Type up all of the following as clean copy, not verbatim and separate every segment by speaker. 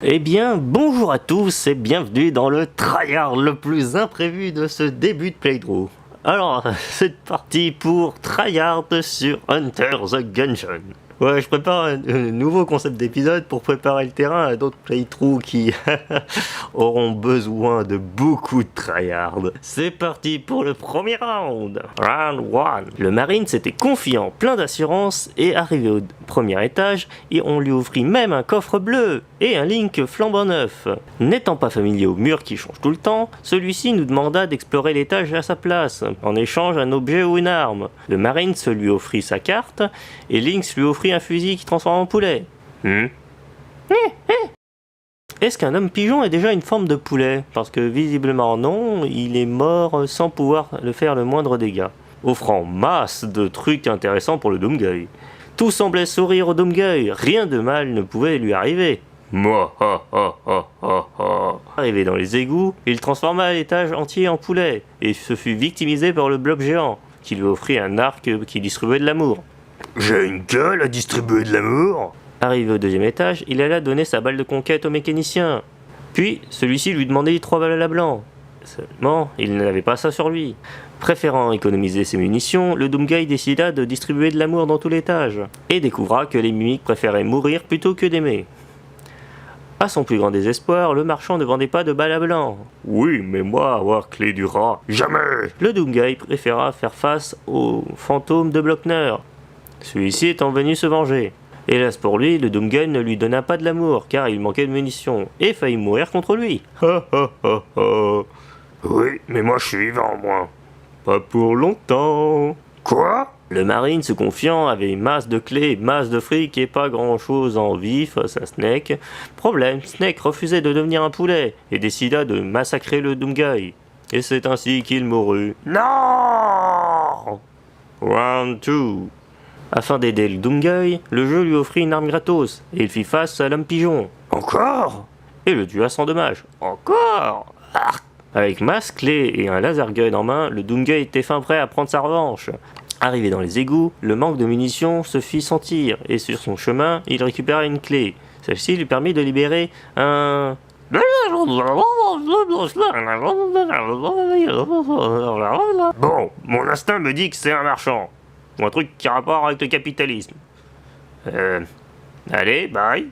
Speaker 1: Eh bien, bonjour à tous et bienvenue dans le tryhard le plus imprévu de ce début de playthrough. Alors, c'est parti pour tryhard sur Enter the Gungeon. Ouais, je prépare un nouveau concept d'épisode pour préparer le terrain à d'autres playthroughs qui auront besoin de beaucoup de tryhard. C'est parti pour le premier round. Round 1. Le Marine s'était confiant, plein d'assurance, et arrivé au premier étage, et on lui offrit même un coffre bleu et un Link flambant neuf. N'étant pas familier aux murs qui changent tout le temps, celui-ci nous demanda d'explorer l'étage à sa place, en échange d'un objet ou une arme. Le Marine se lui offrit sa carte, et Lynx lui offrit un fusil qui transforme en poulet. Est-ce qu'un homme pigeon est déjà une forme de poulet? Parce que visiblement non, il est mort sans pouvoir le faire le moindre dégât. Offrant masse de trucs intéressants pour le Doomguy. Tout semblait sourire au Doomguy, rien de mal ne pouvait lui arriver. Arrivé dans les égouts, il transforma l'étage entier en poulet, et se fut victimisé par le blob géant, qui lui offrit un arc qui distribuait de l'amour.
Speaker 2: J'ai une gueule à distribuer de l'amour.
Speaker 1: Arrivé au deuxième étage, il alla donner sa balle de conquête au mécanicien. Puis, celui-ci lui demandait 3 balles à blanc. Seulement, il n'avait pas ça sur lui. Préférant économiser ses munitions, le Doomguy décida de distribuer de l'amour dans tout l'étage, et découvra que les mimiques préféraient mourir plutôt que d'aimer. À son plus grand désespoir, le marchand ne vendait pas de balles à blanc.
Speaker 2: Oui, mais moi, avoir clé du rat, jamais.
Speaker 1: Le Doomguy préféra faire face au fantôme de Blockner, celui-ci étant venu se venger. Hélas pour lui, le Doomguy ne lui donna pas de l'amour, car il manquait de munitions, et faillit mourir contre lui.
Speaker 2: Oui, mais moi je suis vivant, moi.
Speaker 1: Pas pour longtemps.
Speaker 2: Quoi?
Speaker 1: Le Marine, se confiant, avait masse de clés, masse de fric et pas grand-chose en vie face à Snake. Problème, Snake refusait de devenir un poulet, et décida de massacrer le Doomguy. Et c'est ainsi qu'il mourut.
Speaker 2: Non!
Speaker 1: Round 2. Afin d'aider le Doomguy, le jeu lui offrit une arme gratos, et il fit face à l'homme pigeon.
Speaker 2: Encore?
Speaker 1: Et le tua sans dommage.
Speaker 2: Encore?
Speaker 1: Avec masse, clé et un laser gun en main, le Doomguy était fin prêt à prendre sa revanche. Arrivé dans les égouts, le manque de munitions se fit sentir, et sur son chemin, il récupéra une clé. Celle-ci lui permit de libérer un...
Speaker 2: Bon, mon instinct me dit que c'est un marchand.
Speaker 1: Ou un truc qui a rapport avec le capitalisme. Allez, bye.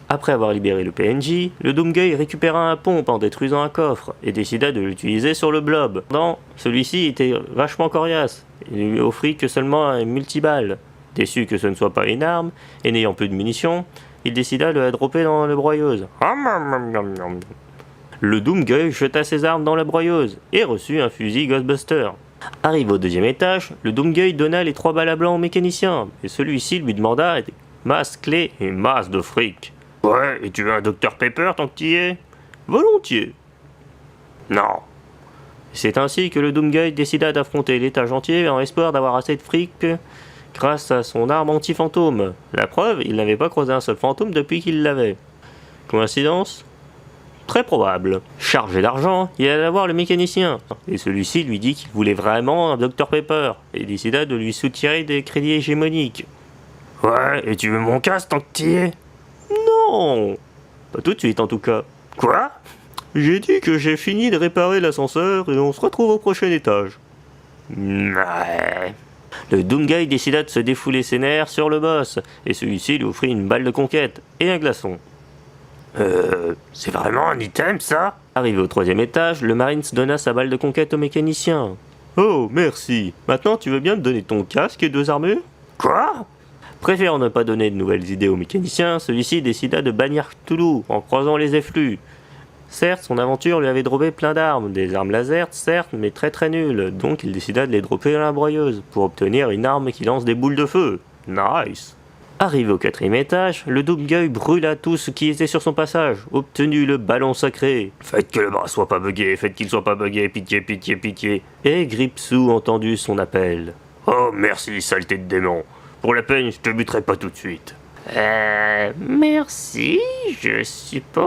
Speaker 1: Après avoir libéré le PNJ, le Doomguy récupéra un pompe en détruisant un coffre et décida de l'utiliser sur le blob. Cependant, celui-ci était vachement coriace et ne lui offrit que seulement un multiballe. Déçu que ce ne soit pas une arme et n'ayant plus de munitions, il décida de la dropper dans la broyeuse. Le Doomguy jeta ses armes dans la broyeuse et reçut un fusil Ghostbuster. Arrivé au deuxième étage, le Doomguy donna les 3 balles à blanc au mécanicien et celui-ci lui demanda masse clé et masse de fric.
Speaker 2: Ouais, et tu veux un Dr Pepper tant que t'y es?
Speaker 1: Volontiers.
Speaker 2: Non.
Speaker 1: C'est ainsi que le Doomguy décida d'affronter l'étage entier en espoir d'avoir assez de fric grâce à son arme anti-fantôme. La preuve, il n'avait pas croisé un seul fantôme depuis qu'il l'avait. Coïncidence? Très probable. Chargé d'argent, il alla voir le mécanicien, et celui-ci lui dit qu'il voulait vraiment un Dr Pepper, et décida de lui soutirer des crédits hégémoniques.
Speaker 2: Ouais, et tu veux mon casque tant que t'y es?
Speaker 1: Non, pas tout de suite en tout cas.
Speaker 2: Quoi?
Speaker 1: J'ai dit que j'ai fini de réparer l'ascenseur et on se retrouve au prochain étage.
Speaker 2: Ouais.
Speaker 1: Le Doomguy décida de se défouler ses nerfs sur le boss, et celui-ci lui offrit une balle de conquête et un glaçon.
Speaker 2: C'est vraiment un item ça?
Speaker 1: Arrivé au 3e étage, le Marines donna sa balle de conquête au mécanicien. Oh, merci. Maintenant tu veux bien me donner ton casque et 2 armures?
Speaker 2: Quoi?
Speaker 1: Préférant ne pas donner de nouvelles idées au mécanicien, celui-ci décida de bannir Cthulhu en croisant les effluves. Certes, son aventure lui avait droppé plein d'armes, des armes laser, certes, mais très très nulles, donc il décida de les dropper dans la broyeuse, pour obtenir une arme qui lance des boules de feu. Nice. Arrivé au 4e étage, le Doomguy brûla tout ce qui était sur son passage, obtenu le ballon sacré.
Speaker 2: Faites que le bras soit pas buggé, faites qu'il soit pas buggé, pitié, pitié, pitié.
Speaker 1: Et Gripsou entendit son appel.
Speaker 2: Oh merci, saleté de démon. Pour la peine, je te buterai pas tout de suite.
Speaker 1: Merci, je suppose.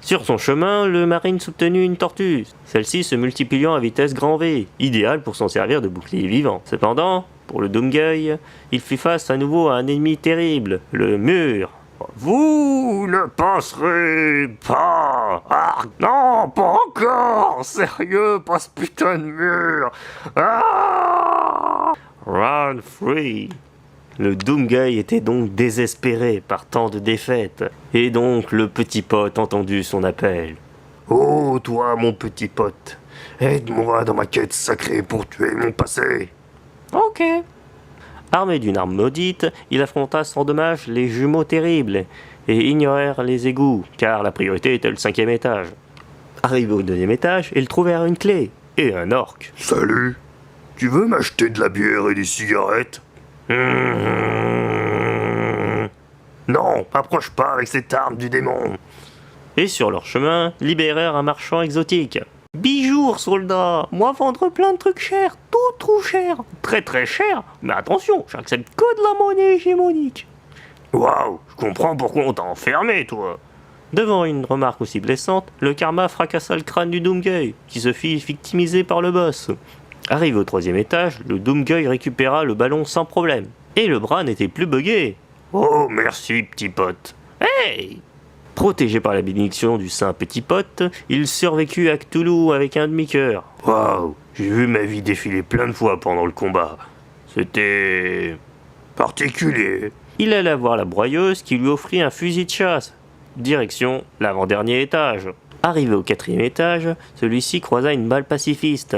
Speaker 1: Sur son chemin, le Marine obtenut une tortue, celle-ci se multipliant à vitesse grand V, idéal pour s'en servir de bouclier vivant. Cependant, pour le Doomguy, il fit face à nouveau à un ennemi terrible, le mur. Vous
Speaker 2: Vous ne passerez pas. Ah, non, pas encore. Sérieux, pas ce putain de mur. Ah!
Speaker 1: Round 3. Le Doomguy était donc désespéré par tant de défaites, et donc le petit pote entendu son appel.
Speaker 2: Oh, toi, mon petit pote, aide-moi dans ma quête sacrée pour tuer mon passé.
Speaker 1: Ok. Armé d'une arme maudite, il affronta sans dommage les jumeaux terribles, et ignorèrent les égouts, car la priorité était le 5e étage. Arrivé au 2e étage, ils trouvèrent une clé, et un orc.
Speaker 2: Salut, tu veux m'acheter de la bière et des cigarettes? Non, approche pas avec cette arme du démon.
Speaker 1: Et sur leur chemin, libérèrent un marchand exotique. Bijoux, soldat, moi vendre plein de trucs chers, tout trop cher, très très cher, mais attention, j'accepte que de la monnaie hégémonique.
Speaker 2: Waouh, je comprends pourquoi on t'a enfermé, toi.
Speaker 1: Devant une remarque aussi blessante, le karma fracassa le crâne du Doomguy, qui se fit victimiser par le boss. Arrivé au 3e étage, le Doomguy récupéra le ballon sans problème, et le bras n'était plus buggé.
Speaker 2: Oh, merci, petit pote.
Speaker 1: Hey! Protégé par la bénédiction du saint petit pote, il survécut à Cthulhu avec un demi-cœur.
Speaker 2: Waouh, j'ai vu ma vie défiler plein de fois pendant le combat. C'était particulier.
Speaker 1: Il alla voir la broyeuse qui lui offrit un fusil de chasse. Direction l'avant-dernier étage. Arrivé au 4e étage, celui-ci croisa une balle pacifiste.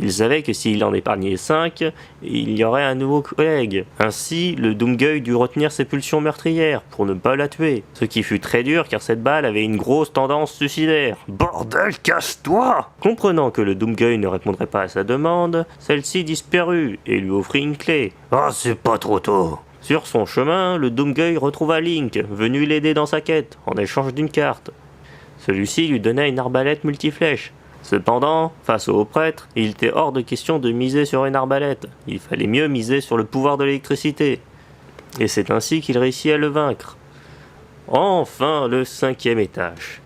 Speaker 1: Il savait que s'il en épargnait 5, il y aurait un nouveau collègue. Ainsi, le Doomguy dut retenir ses pulsions meurtrières pour ne pas la tuer. Ce qui fut très dur car cette balle avait une grosse tendance suicidaire.
Speaker 2: Bordel, casse-toi!
Speaker 1: Comprenant que le Doomguy ne répondrait pas à sa demande, celle-ci disparut et lui offrit une clé.
Speaker 2: Ah, c'est pas trop tôt.
Speaker 1: Sur son chemin, le Doomguy retrouva Link, venu l'aider dans sa quête, en échange d'une carte. Celui-ci lui donna une arbalète multiflèche. Cependant, face au prêtre, il était hors de question de miser sur une arbalète. Il fallait mieux miser sur le pouvoir de l'électricité. Et c'est ainsi qu'il réussit à le vaincre. Enfin, le 5e étage.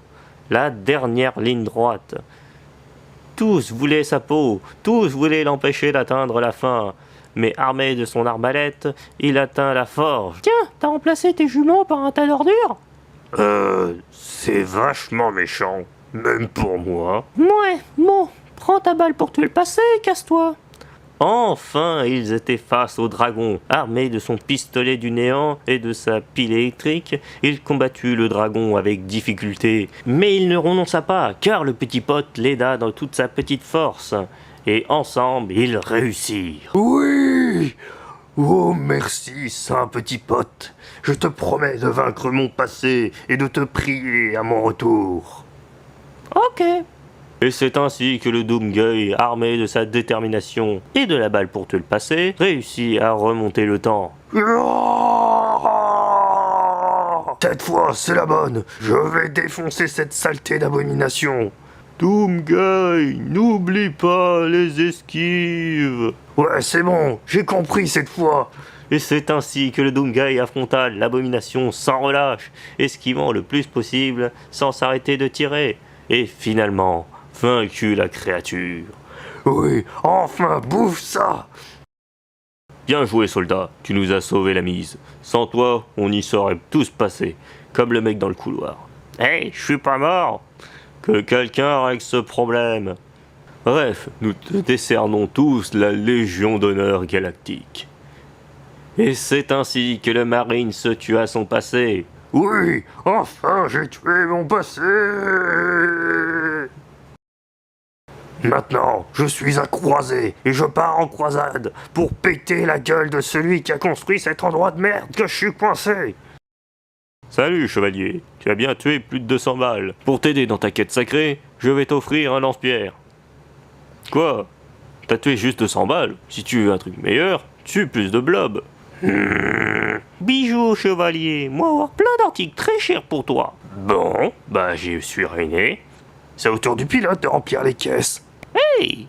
Speaker 1: La dernière ligne droite. Tous voulaient sa peau, tous voulaient l'empêcher d'atteindre la fin. Mais armé de son arbalète, il atteint la forge. Tiens, t'as remplacé tes jumeaux par un tas d'ordures?
Speaker 2: C'est vachement méchant. Même pour moi.
Speaker 1: Ouais, bon, prends ta balle pour tuer le passé et casse-toi. Enfin, ils étaient face au dragon. Armé de son pistolet du néant et de sa pile électrique, il combattit le dragon avec difficulté. Mais il ne renonça pas, car le petit pote l'aida dans toute sa petite force. Et ensemble, ils réussirent.
Speaker 2: Oui! Oh, merci, saint petit pote. Je te promets de vaincre mon passé et de te prier à mon retour.
Speaker 1: Ok. Et c'est ainsi que le Doomguy, armé de sa détermination et de la balle pour tuer le passé, réussit à remonter le temps.
Speaker 2: Cette fois, c'est la bonne. Je vais défoncer cette saleté d'abomination.
Speaker 1: Doomguy, n'oublie pas les esquives.
Speaker 2: Ouais, c'est bon, j'ai compris cette fois.
Speaker 1: Et c'est ainsi que le Doomguy affronta l'abomination sans relâche, esquivant le plus possible sans s'arrêter de tirer. Et finalement, vaincu la créature.
Speaker 2: Oui, enfin, bouffe ça!
Speaker 1: Bien joué, soldat, tu nous as sauvé la mise. Sans toi, on y serait tous passés, comme le mec dans le couloir. Hey, je suis pas mort! Que quelqu'un règle ce problème. Bref, nous te décernons tous la Légion d'honneur galactique. Et c'est ainsi que le Marine se tua son passé.
Speaker 2: Oui, enfin j'ai tué mon passé. Maintenant, je suis un croisé et je pars en croisade pour péter la gueule de celui qui a construit cet endroit de merde que je suis coincé.
Speaker 1: Salut, chevalier. Tu as bien tué plus de 200 balles. Pour t'aider dans ta quête sacrée, je vais t'offrir un lance-pierre. Quoi? T'as tué juste 200 balles. Si tu veux un truc meilleur, tue plus de blobs. Bijou, chevalier, moi avoir plein d'articles très chers pour toi.
Speaker 2: Bon, bah j'y suis ruiné. C'est au tour du pilote de remplir les caisses.
Speaker 1: Hey!